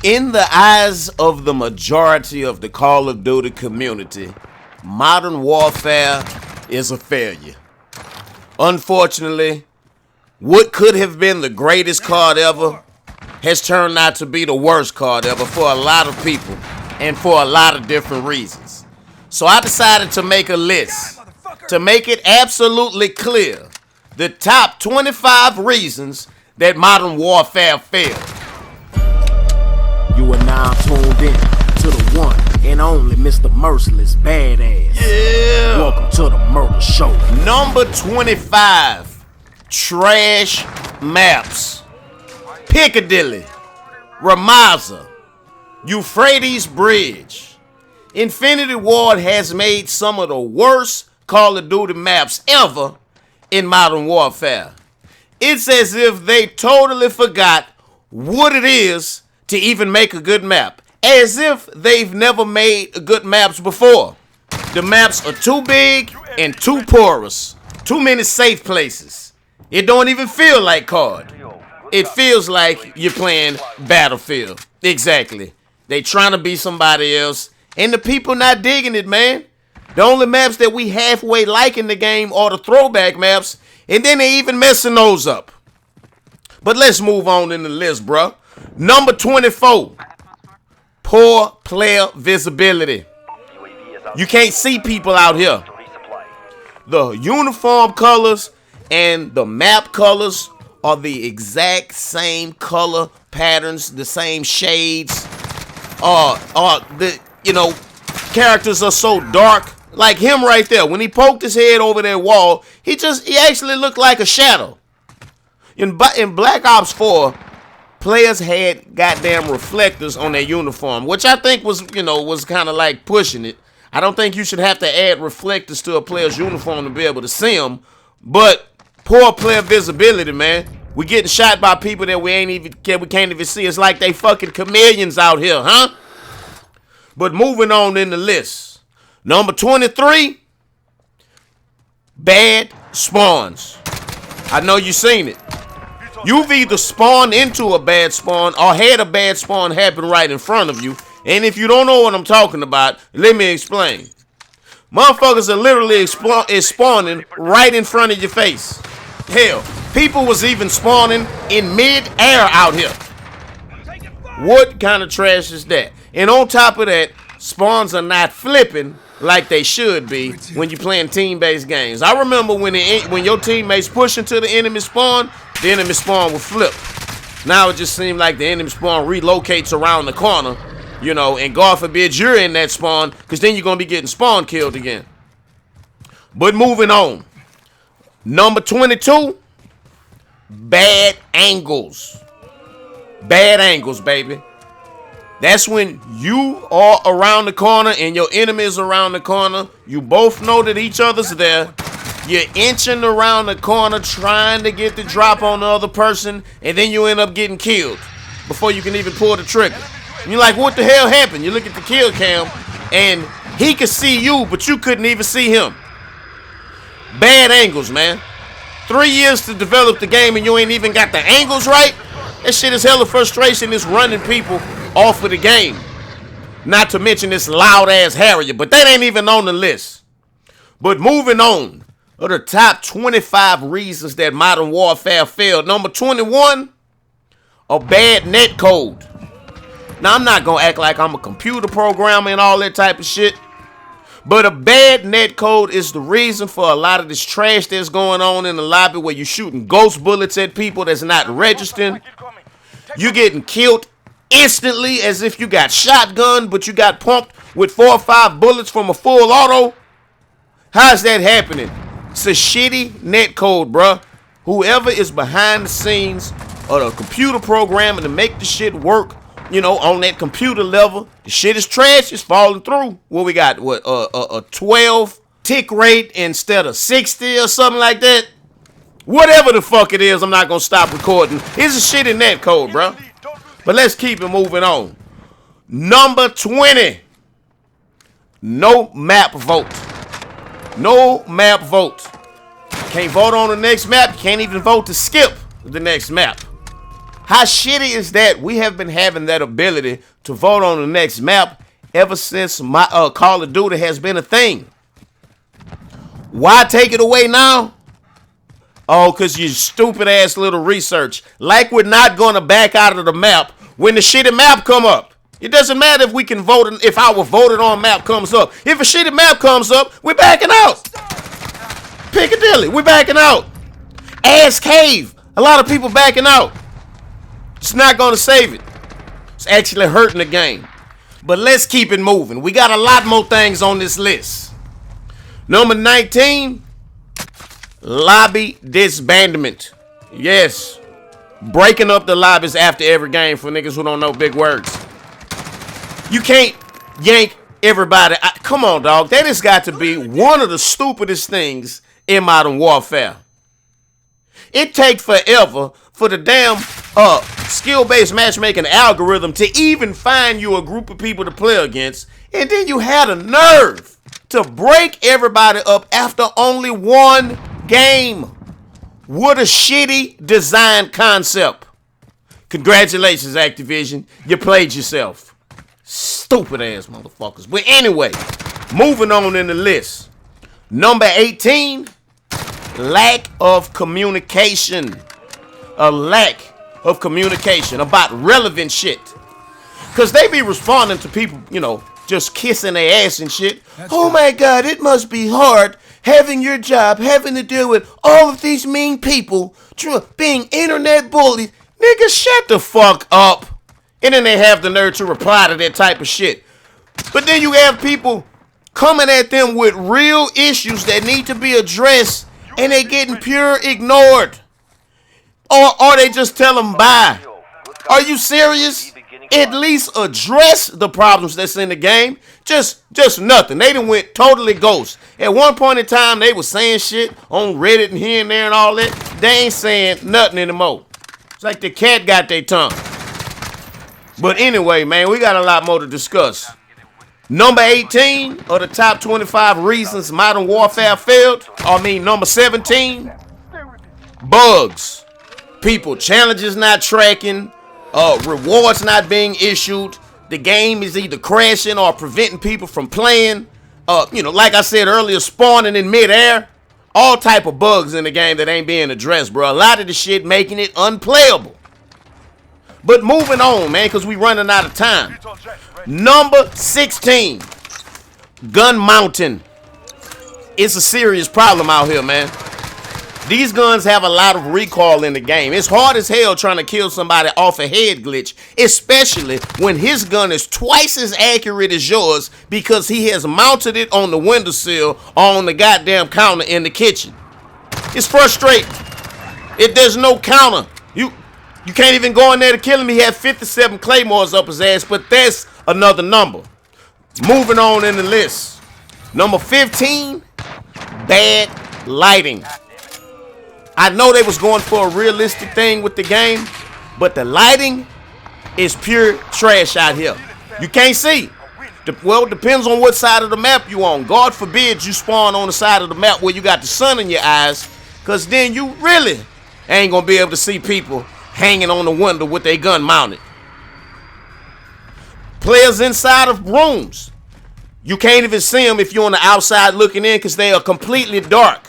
In the eyes of the majority of the Call of Duty community, Modern Warfare is a failure. Unfortunately, what could have been the greatest COD ever has turned out to be the worst COD ever for a lot of people and for a lot of different reasons. So I decided to make a list to make it absolutely clear the top 25 reasons that Modern Warfare failed. You are now tuned in to the one and only Mr. Merciless Badass. Yeah. Welcome to the Murder Show. Number 25, trash maps. Piccadilly, Ramaza, Euphrates Bridge. Infinity Ward has made some of the worst Call of Duty maps ever in Modern Warfare. It's as if they totally forgot what it is to even make a good map. As if they've never made good maps before. The maps are too big and too porous. Too many safe places. It don't even feel like COD. It feels like you're playing Battlefield. Exactly. They trying to be somebody else. And the people not digging it, man. The only maps that we halfway like in the game are the throwback maps. And then they even messing those up. But let's move on in the list, bruh. Number 24. Poor player visibility. You can't see people out here. The uniform colors and the map colors are the exact same color patterns, the same shades. Characters are so dark. Like him right there. When he poked his head over that wall, he actually looked like a shadow. In Black Ops 4, players had goddamn reflectors on their uniform, which I think was kind of like pushing it. I don't think you should have to add reflectors to a player's uniform to be able to see them. But poor player visibility, man. We getting shot by people that we can't even see. It's like they fucking chameleons out here, huh? But moving on in the list. Number 23, bad spawns. I know you seen it. You've either spawned into a bad spawn or had a bad spawn happen right in front of you. And if you don't know what I'm talking about, let me explain. Motherfuckers are literally spawning right in front of your face. Hell, people was even spawning in mid-air out here. What kind of trash is that? And on top of that, spawns are not flipping like they should be when you're playing team-based games. I remember when your teammates push into the enemy spawn, the enemy spawn will flip. Now it just seems like the enemy spawn relocates around the corner, and God forbid you're in that spawn, because then you're going to be getting spawn killed again. But moving on. Number 22, bad angles. Bad angles, baby. That's when you are around the corner and your enemy is around the corner. You both know that each other's there. You're inching around the corner trying to get the drop on the other person, and then you end up getting killed before you can even pull the trigger. And you're like, what the hell happened? You look at the kill cam, and he could see you, but you couldn't even see him. Bad angles, man. 3 years to develop the game, and you ain't even got the angles right? That shit is hella frustration. It's running people off of the game. Not to mention this loud-ass Harrier, but that ain't even on the list. But moving on, are the top 25 reasons that Modern Warfare failed. Number 21, a bad netcode. Now, I'm not going to act like I'm a computer programmer and all that type of shit, but a bad netcode is the reason for a lot of this trash that's going on in the lobby where you're shooting ghost bullets at people that's not registering. You're getting killed instantly as if you got shotgun, but you got pumped with 4 or 5 bullets from a full auto. How's that happening? It's a shitty netcode, bruh. Whoever is behind the scenes of the computer programming to make the shit work, on that computer level, the shit is trash. It's falling through. What we got? What a 12 tick rate instead of 60 or something like that. Whatever the fuck it is, I'm not gonna stop recording. It's a shitty netcode, bruh. But let's keep it moving on. Number 20. No map vote. No map vote. Can't vote on the next map. Can't even vote to skip the next map. How shitty is that? We have been having that ability to vote on the next map ever since my Call of Duty has been a thing. Why take it away now? Oh, because you stupid ass little research. Like we're not going to back out of the map when the shitty map come up. It doesn't matter if we can vote, if our voted on map comes up. If a shitty map comes up, we're backing out. Piccadilly, we're backing out. Ass Cave, a lot of people backing out. It's not going to save it. It's actually hurting the game. But let's keep it moving. We got a lot more things on this list. Number 19, lobby disbandment. Yes, breaking up the lobbies after every game for niggas who don't know big words. You can't yank everybody. Come on, dog. That has got to be one of the stupidest things in Modern Warfare. It takes forever for the damn skill-based matchmaking algorithm to even find you a group of people to play against, and then you had a nerve to break everybody up after only one game. What a shitty design concept. Congratulations, Activision. You played yourself. Stupid ass motherfuckers. But anyway, moving on in the list. Number 18, lack of communication. A lack of communication about relevant shit. Because they be responding to people, you know, just kissing their ass and shit. Oh my God, it must be hard having your job, having to deal with all of these mean people, being internet bullied. Nigga, shut the fuck up. And then they have the nerve to reply to that type of shit. But then you have people coming at them with real issues that need to be addressed, and they getting pure ignored. Or they just tell them bye. Are you serious? At least address the problems that's in the game. Just nothing. They done went totally ghost. At one point in time, they was saying shit on Reddit and here and there and all that. They ain't saying nothing anymore. It's like the cat got their tongue. But anyway, man, we got a lot more to discuss. Number 18 of the top 25 reasons Modern Warfare failed. Number 17, bugs. People, challenges not tracking, rewards not being issued. The game is either crashing or preventing people from playing. Like I said earlier, spawning in midair. All type of bugs in the game that ain't being addressed, bro. A lot of the shit making it unplayable. But moving on, man, because we running out of time. Number 16, gun mounting. It's a serious problem out here, man. These guns have a lot of recoil in the game. It's hard as hell trying to kill somebody off a head glitch, especially when his gun is twice as accurate as yours because he has mounted it on the windowsill or on the goddamn counter in the kitchen. It's frustrating. There's no counter. You can't even go in there to kill him. He had 57 claymores up his ass, but that's another number. Moving on in the list. Number 15, bad lighting. I know they was going for a realistic thing with the game, but the lighting is pure trash out here. You can't see. Well, it depends on what side of the map you on. God forbid you spawn on the side of the map where you got the sun in your eyes, because then you really ain't going to be able to see people hanging on the window with their gun mounted. Players inside of rooms. You can't even see them if you're on the outside looking in because they are completely dark.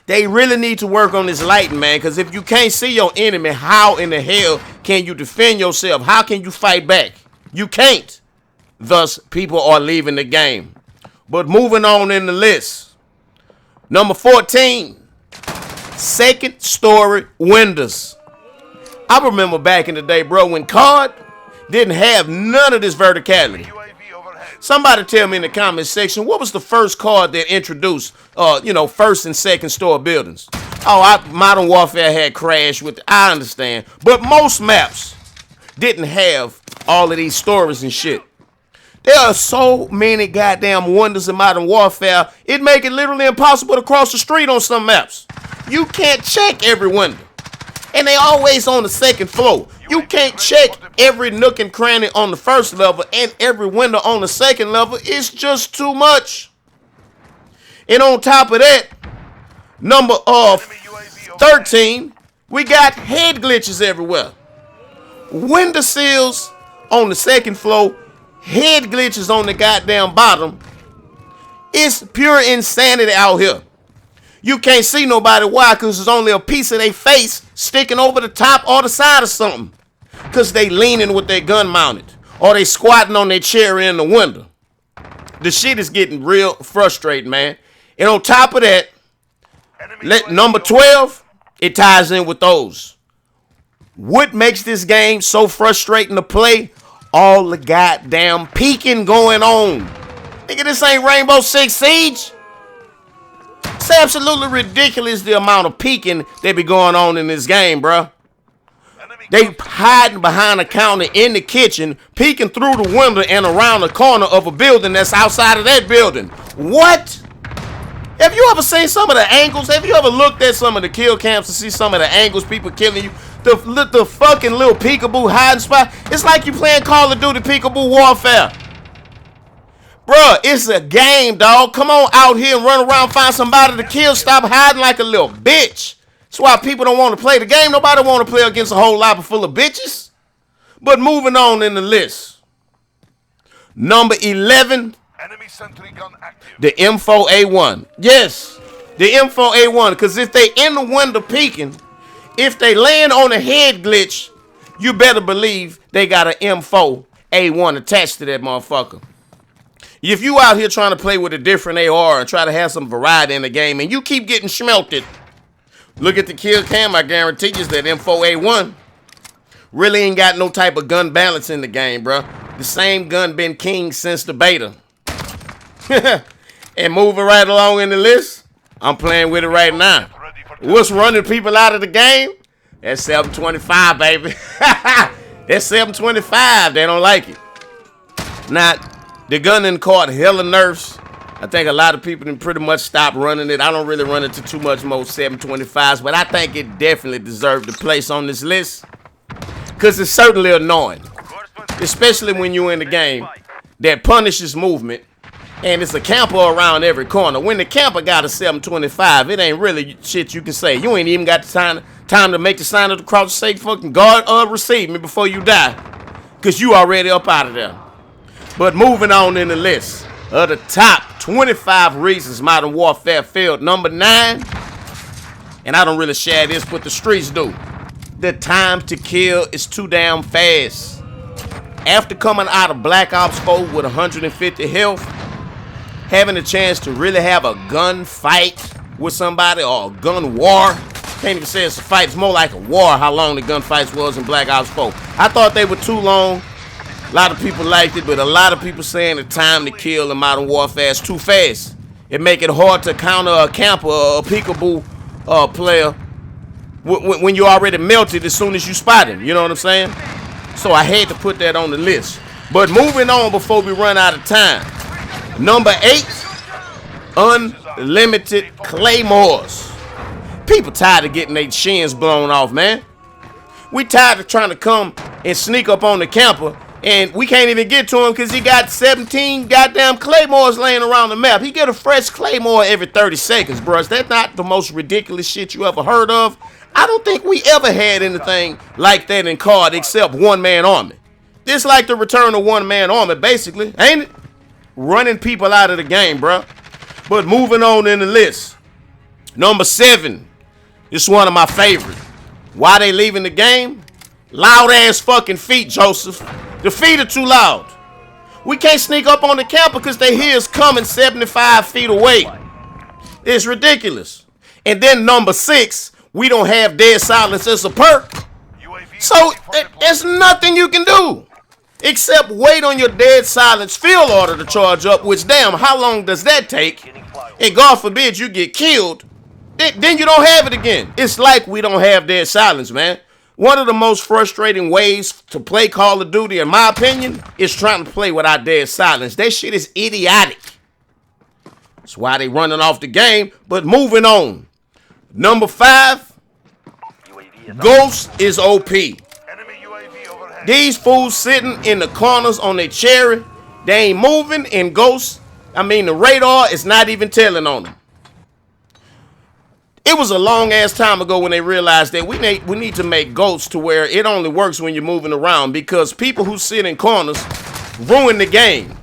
They really need to work on this lighting, man, because if you can't see your enemy, how in the hell can you defend yourself? How can you fight back? You can't. Thus, people are leaving the game. But moving on in the list. Number 14, second story windows. I remember back in the day, bro, when COD didn't have none of this verticality. Somebody tell me in the comment section, what was the first COD that introduced, first and second story buildings? Modern Warfare had crashed with, I understand. But most maps didn't have all of these stories and shit. There are so many goddamn windows in Modern Warfare, it make it literally impossible to cross the street on some maps. You can't check every window. And they always on the second floor. You can't check every nook and cranny on the first level and every window on the second level. It's just too much. And on top of that, number 13, we got head glitches everywhere. window sills on the second floor, head glitches on the goddamn bottom. It's pure insanity out here. You can't see nobody. Why? Because there's only a piece of their face sticking over the top or the side of something. Because they leaning with their gun mounted. Or they squatting on their chair in the window. The shit is getting real frustrating, man. And on top of that, number 12, it ties in with those. What makes this game so frustrating to play? All the goddamn peeking going on. Nigga, this ain't Rainbow Six Siege. It's absolutely ridiculous the amount of peeking that be going on in this game, bruh. They hiding behind a counter in the kitchen, peeking through the window and around the corner of a building that's outside of that building. What? Have you ever seen some of the angles? Have you ever looked at some of the kill cams to see some of the angles people killing you? The fucking little peekaboo hiding spot. It's like you playing Call of Duty peekaboo warfare. Bruh, it's a game, dog. Come on out here and run around, find somebody to kill. Stop hiding like a little bitch. That's why people don't want to play the game. Nobody want to play against a whole lot full of bitches. But moving on in the list. Number 11. Enemy sentry gun active. The M4A1. Yes, the M4A1. Because if they in the window peeking, if they land on a head glitch, you better believe they got an M4A1 attached to that motherfucker. If you out here trying to play with a different AR and try to have some variety in the game and you keep getting schmelted, look at the kill cam. I guarantee you that M4A1 really ain't got no type of gun balance in the game, bro. The same gun been king since the beta. And moving right along in the list, I'm playing with it right now. What's running people out of the game? That's 725, baby. That's 725. They don't like it. Now, the gun done caught hella nerfs. I think a lot of people done pretty much stopped running it. I don't really run it to too much more 725s, but I think it definitely deserved a place on this list. Because it's certainly annoying. Especially when you're in the game that punishes movement. And it's a camper around every corner. When the camper got a 725, it ain't really shit you can say. You ain't even got the time to make the sign of the cross and say, fucking guard or receive me before you die. Because you already up out of there. But moving on in the list of the top 25 reasons Modern Warfare failed. Number 9, and I don't really share this, but the streets do. The time to kill is too damn fast. After coming out of Black Ops 4 with 150 health, having a chance to really have a gun fight with somebody or a gun war. Can't even say it's a fight. It's more like a war how long the gunfights was in Black Ops 4. I thought they were too long. A lot of people liked it, but a lot of people saying the time to kill in Modern Warfare is too fast. It make it hard to counter a camper or a peekaboo player when you already melted as soon as you spot him. You know what I'm saying? So I had to put that on the list. But moving on before we run out of time. Number 8, unlimited claymores. People tired of getting their shins blown off, man. We tired of trying to come and sneak up on the camper, and we can't even get to him because he got 17 goddamn claymores laying around the map. He get a fresh claymore every 30 seconds, bro. Is that not the most ridiculous shit you ever heard of? I don't think we ever had anything like that in COD except one-man army. This like the return of one-man army, basically, ain't it? Running people out of the game, bro. But moving on in the list. Number 7. This is one of my favorites. Why they leaving the game? Loud ass fucking feet, Joseph. The feet are too loud. We can't sneak up on the camper because they hear us coming 75 feet away. It's ridiculous. And then number 6, we don't have dead silence as a perk. So there's nothing you can do except wait on your dead silence field order to charge up, which damn, how long does that take? And God forbid you get killed, then you don't have it again. It's like we don't have dead silence, man. One of the most frustrating ways to play Call of Duty, in my opinion, is trying to play without dead silence. That shit is idiotic. That's why they running off the game. But moving on. Number 5, Ghost is OP. These fools sitting in the corners on their cherry, they ain't moving, and Ghost, the radar is not even telling on them. It was a long ass time ago when they realized that we need to make ghosts to where it only works when you're moving around, because people who sit in corners ruin the game.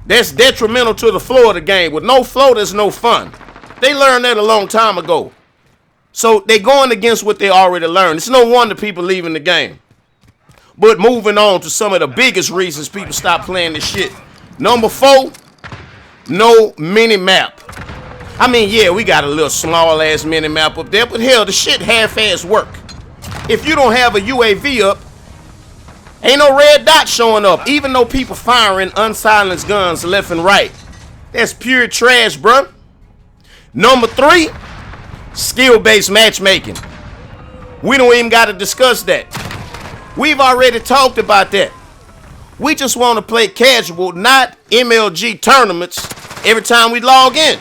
That's detrimental to the flow of the game. With no flow, there's no fun. They learned that a long time ago. So they going against what they already learned. It's no wonder people leaving the game. But moving on to some of the biggest reasons people stop playing this shit. Number 4, no mini map. I mean, yeah, we got a little small ass mini map up there, but hell, the shit half-ass work. If you don't have a UAV up, ain't no red dot showing up, even though people firing unsilenced guns left and right. That's pure trash, bruh. Number 3, skill-based matchmaking. We don't even got to discuss that. We've already talked about that. We just want to play casual, not MLG tournaments every time we log in.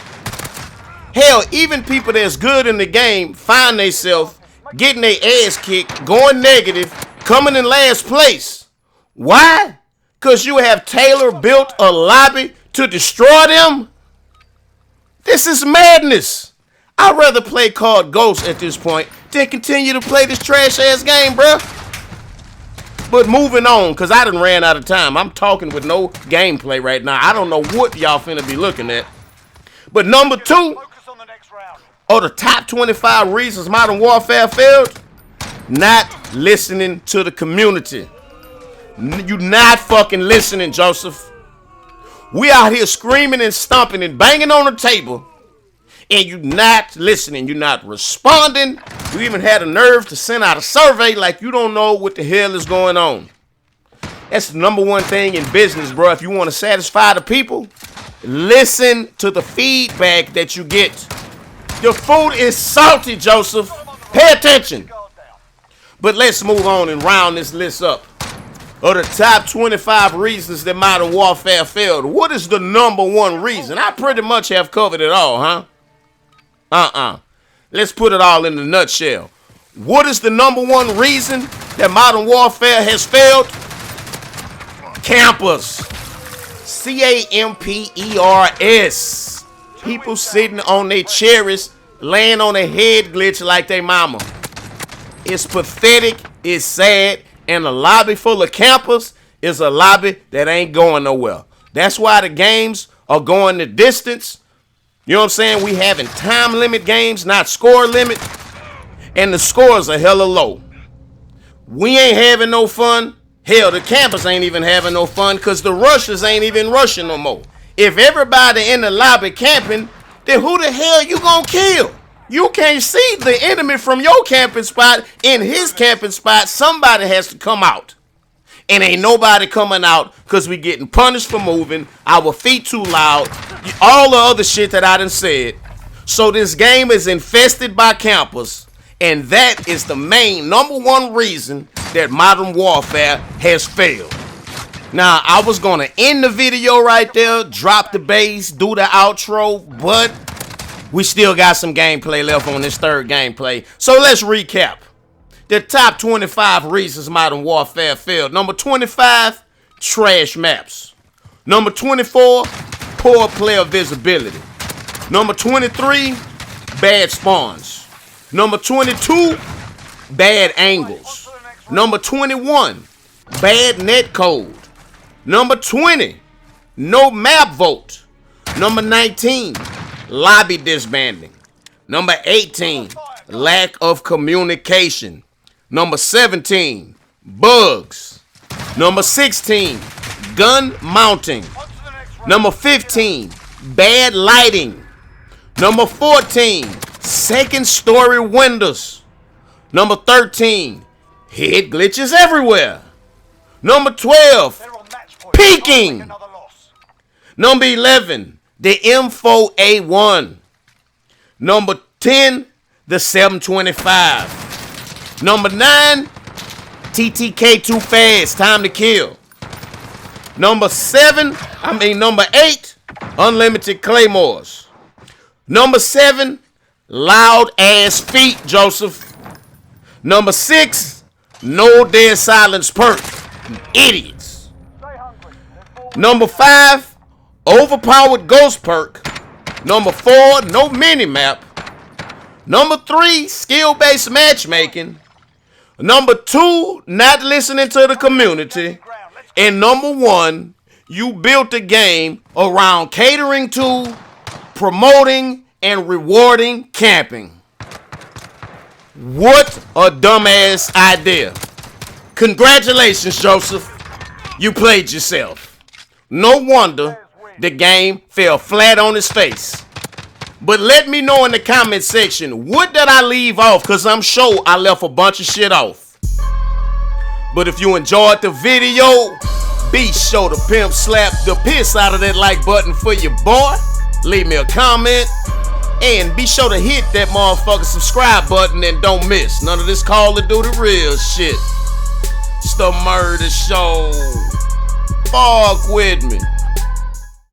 Hell, even people that's good in the game find themselves getting their ass kicked, going negative, coming in last place. Why? Because you have Taylor built a lobby to destroy them? This is madness. I'd rather play called Ghost at this point than continue to play this trash ass game, bruh. But moving on, because I done ran out of time. I'm talking with no gameplay right now. I don't know what y'all finna be looking at. But number 2, or the top 25 reasons Modern Warfare failed, not listening to the community. You not fucking listening, Joseph. We out here screaming and stomping and banging on the table, and you not listening. You not responding. You even had the nerve to send out a survey like you don't know what the hell is going on. That's the number one thing in business, bro. If you want to satisfy the people, listen to the feedback that you get. Your food is salty, Joseph. Pay attention. But let's move on and round this list up. Of the top 25 reasons that Modern Warfare failed, what is the number 1 reason? I pretty much have covered it all, huh? Let's put it all in a nutshell. What is the number 1 reason that Modern Warfare has failed? Campers. Campers. People sitting on their chairs, laying on a head glitch like they mama. It's pathetic, it's sad, and a lobby full of campers is a lobby that ain't going nowhere. That's why the games are going the distance. You know what I'm saying? We having time limit games, not score limit, and the scores are hella low. We ain't having no fun. Hell, the campers ain't even having no fun because the rushers ain't even rushing no more. If everybody in the lobby camping, then who the hell you gonna kill? You can't see the enemy from your camping spot in his camping spot. Somebody has to come out. And ain't nobody coming out because we getting punished for moving, our feet too loud, all the other shit that I done said. So this game is infested by campers, and that is the main number 1 reason that Modern Warfare has failed. Now, I was going to end the video right there, drop the bass, do the outro, but we still got some gameplay left on this third gameplay. So let's recap. The top 25 reasons Modern Warfare failed. Number 25, trash maps. Number 24, poor player visibility. Number 23, bad spawns. Number 22, bad angles. Number 21, bad netcode. Number 20, no map vote. Number 19, lobby disbanding. Number 18, lack of communication. Number 17, bugs. Number 16, gun mounting. Number 15, bad lighting. Number 14, second story windows. Number 13, head glitches everywhere. Number 12, peeking. Number 11, the Info A1. Number 10, the 725. Number 9, TTK Too Fast, Time to Kill. Number 8, Unlimited Claymores. Number 7, loud ass feet, Joseph. Number 6, no dead silence perk. You idiots. Number 5, overpowered ghost perk. Number 4, no mini map. Number 3, skill-based matchmaking. Number 2, not listening to the community. And number 1, you built the game around catering to, promoting, and rewarding camping. What a dumbass idea. Congratulations, Joseph. You played yourself. No wonder the game fell flat on its face. But let me know in the comment section, what did I leave off? Because I'm sure I left a bunch of shit off. But if you enjoyed the video, be sure to pimp slap the piss out of that like button for your boy. Leave me a comment. And be sure to hit that motherfucking subscribe button and don't miss none of this Call of Duty real shit. It's the Murder Show. Fuck with me.